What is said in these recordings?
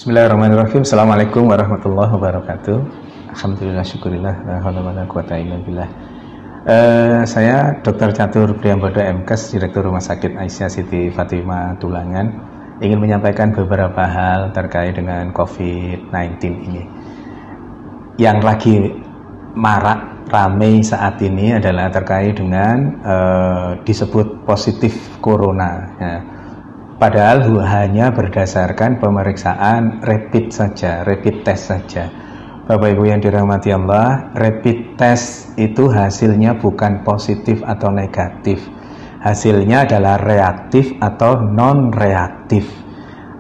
Bismillahirrahmanirrahim. Assalamualaikum warahmatullahi wabarakatuh. Alhamdulillah, syukurillah, la haula wala quwata illa billah. Saya Dr. Catur Priyambodo MKes, Direktur Rumah Sakit Aisyah Siti Fatimah Tulangan, ingin menyampaikan beberapa hal terkait dengan COVID-19 ini. Yang lagi marak ramai saat ini adalah terkait dengan disebut positif corona ya. Padahal hanya berdasarkan pemeriksaan rapid saja, rapid test saja. Bapak Ibu yang dirahmati Allah, rapid test itu hasilnya bukan positif atau negatif. Hasilnya adalah reaktif atau non-reaktif.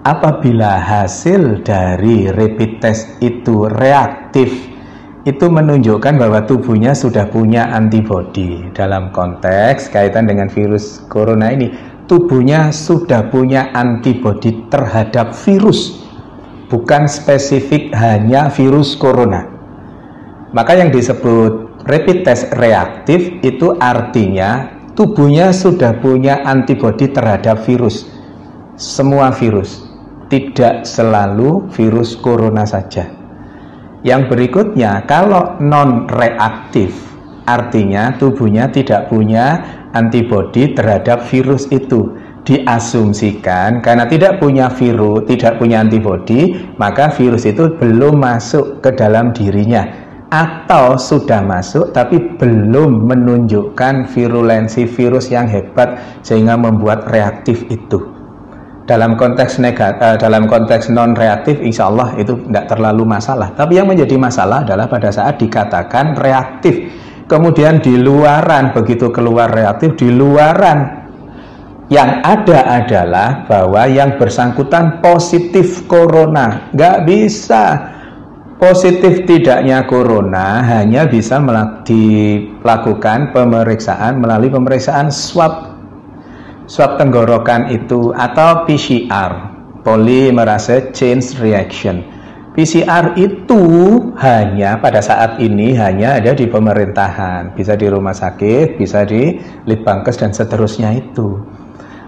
Apabila hasil dari rapid test itu reaktif, itu menunjukkan bahwa tubuhnya sudah punya antibodi. Dalam konteks kaitan dengan virus corona ini, tubuhnya sudah punya antibodi terhadap virus, bukan spesifik hanya virus corona. Maka yang disebut rapid test reaktif itu artinya tubuhnya sudah punya antibodi terhadap virus, semua virus, tidak selalu virus corona saja. Yang berikutnya, kalau non reaktif artinya tubuhnya tidak punya antibodi terhadap virus itu. Diasumsikan karena tidak punya virus, tidak punya antibodi, maka virus itu belum masuk ke dalam dirinya, atau sudah masuk tapi belum menunjukkan virulensi virus yang hebat sehingga membuat reaktif itu. Dalam konteks dalam konteks non reaktif, insya Allah itu tidak terlalu masalah. Tapi yang menjadi masalah adalah pada saat dikatakan reaktif, kemudian di luaran, begitu keluar reaktif, di luaran yang ada adalah bahwa yang bersangkutan positif corona. Nggak bisa. Positif tidaknya corona hanya bisa dilakukan pemeriksaan melalui pemeriksaan swab tenggorokan itu, atau PCR, polymerase chain reaction. PCR itu hanya pada saat ini hanya ada di pemerintahan, bisa di rumah sakit, bisa di Litbangkes dan seterusnya itu.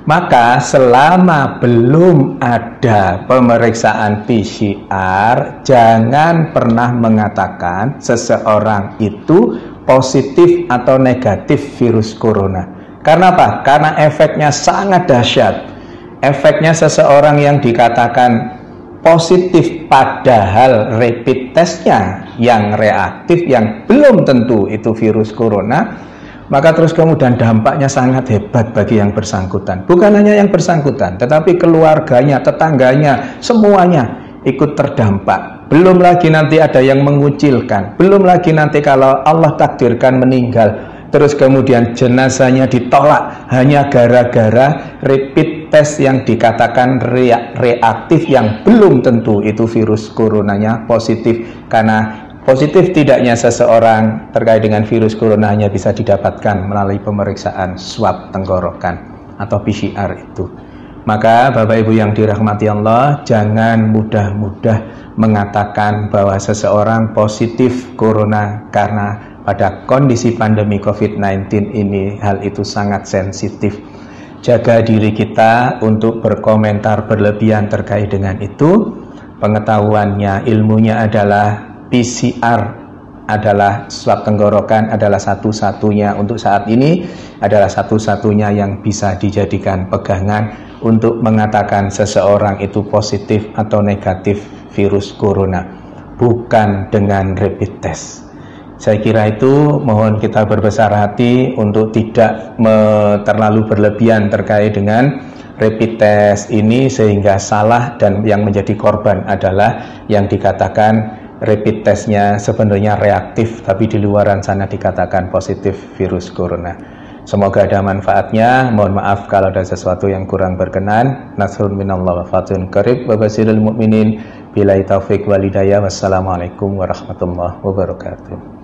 Maka selama belum ada pemeriksaan PCR, jangan pernah mengatakan seseorang itu positif atau negatif virus corona. Karena apa? Karena efeknya sangat dahsyat. Efeknya seseorang yang dikatakan positif padahal rapid testnya yang reaktif, yang belum tentu itu virus corona, maka terus kemudian dampaknya sangat hebat bagi yang bersangkutan. Bukan hanya yang bersangkutan, tetapi keluarganya, tetangganya, semuanya ikut terdampak. Belum lagi nanti ada yang mengucilkan, belum lagi nanti kalau Allah takdirkan meninggal, terus kemudian jenazahnya ditolak hanya gara-gara rapid test yang dikatakan reaktif, yang belum tentu itu virus coronanya positif. Karena positif tidaknya seseorang terkait dengan virus corona hanya bisa didapatkan melalui pemeriksaan swab tenggorokan atau PCR itu. Maka Bapak Ibu yang dirahmati Allah, jangan mudah-mudah mengatakan bahwa seseorang positif corona, karena pada kondisi pandemi COVID-19 ini hal itu sangat sensitif. Jaga diri kita untuk berkomentar berlebihan terkait dengan itu. Pengetahuannya, ilmunya adalah PCR adalah swab tenggorokan adalah satu-satunya untuk saat ini, adalah satu-satunya yang bisa dijadikan pegangan untuk mengatakan seseorang itu positif atau negatif virus corona, bukan dengan rapid test. Saya kira itu, mohon kita berbesar hati untuk tidak terlalu berlebihan terkait dengan rapid test ini sehingga salah, dan yang menjadi korban adalah yang dikatakan rapid testnya sebenarnya reaktif tapi di luaran sana dikatakan positif virus corona. Semoga ada manfaatnya. Mohon maaf kalau ada sesuatu yang kurang berkenan. Nasrun minallah wa fathun qarib wa basyiril mu'minin. Billahi taufik wal hidayah. Wassalamualaikum warahmatullahi wabarakatuh.